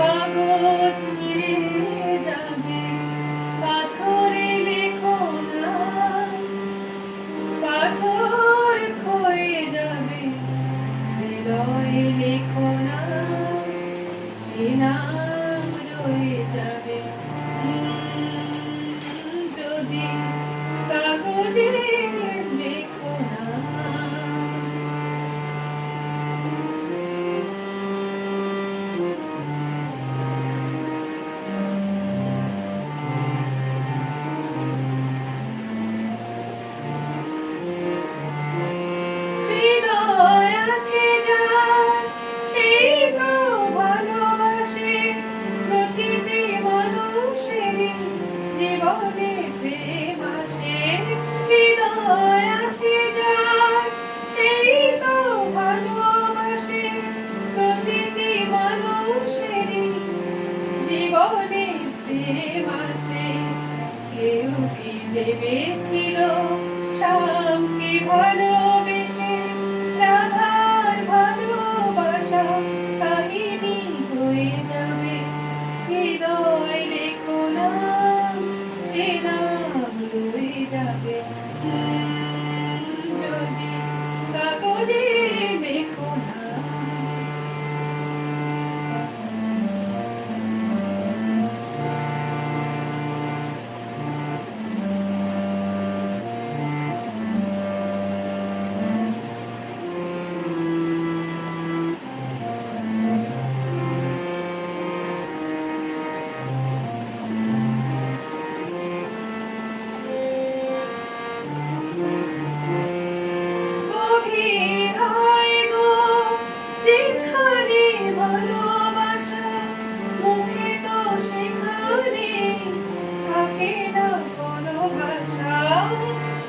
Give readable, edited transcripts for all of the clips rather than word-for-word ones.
কাগজ ছিঁড়ে যাবে, পাথরে লেখো না, পাথর ক্ষয়ে যাবে, হৃদয়ে লেখো না, সে নাম রয়ে যাবে। যদি কাগজে লেখো না। হৃদয় আছে যার, সেই তো ভালোবাসে, প্রতিটি মানুষেরই জীবনে প্রেম আসে। হৃদয় আছে যার, সেই তো ভালোবাসে, প্রতিটি মানুষেরই জীবনে প্রেম আসে। কেউ কি ভেবেছিল শ্যামকে ভালোবেসে রাধার ভালোবাসা কাহিনী হয়ে যাবে? হৃদয় লেখো না, সে নাম রয়ে যাবে। যদি কাগজে লেখো না। গভীর হয় গো যেখানে ভালোবাসা, মুখে তো সেখানে থাকে না কোনো ভাষা।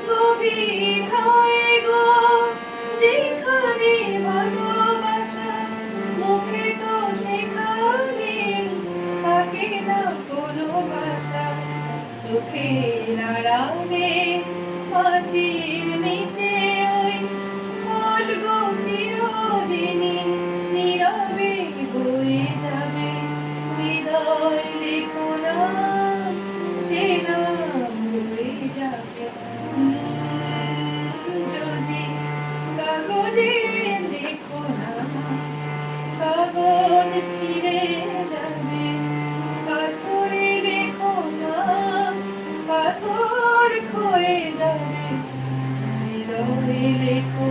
গভীর হয় গো যেখানে ভালোবাসা, মুখে তো সেখানে থাকে না কোনো ভাষা। চোখের আড়ালে মাটির নিচে ওই ফুলগো চিরদিনই নীরবে বয়ে যাবে। হৃদয় লেখো না, সে নাম রয়ে যাবে। যদি কাগজে লেখো না, কাগজ ছিঁড়ে যাবে, পাথরে লেখো না, পাথর ক্ষয়ে যাবে, হৃদয়ে লেখো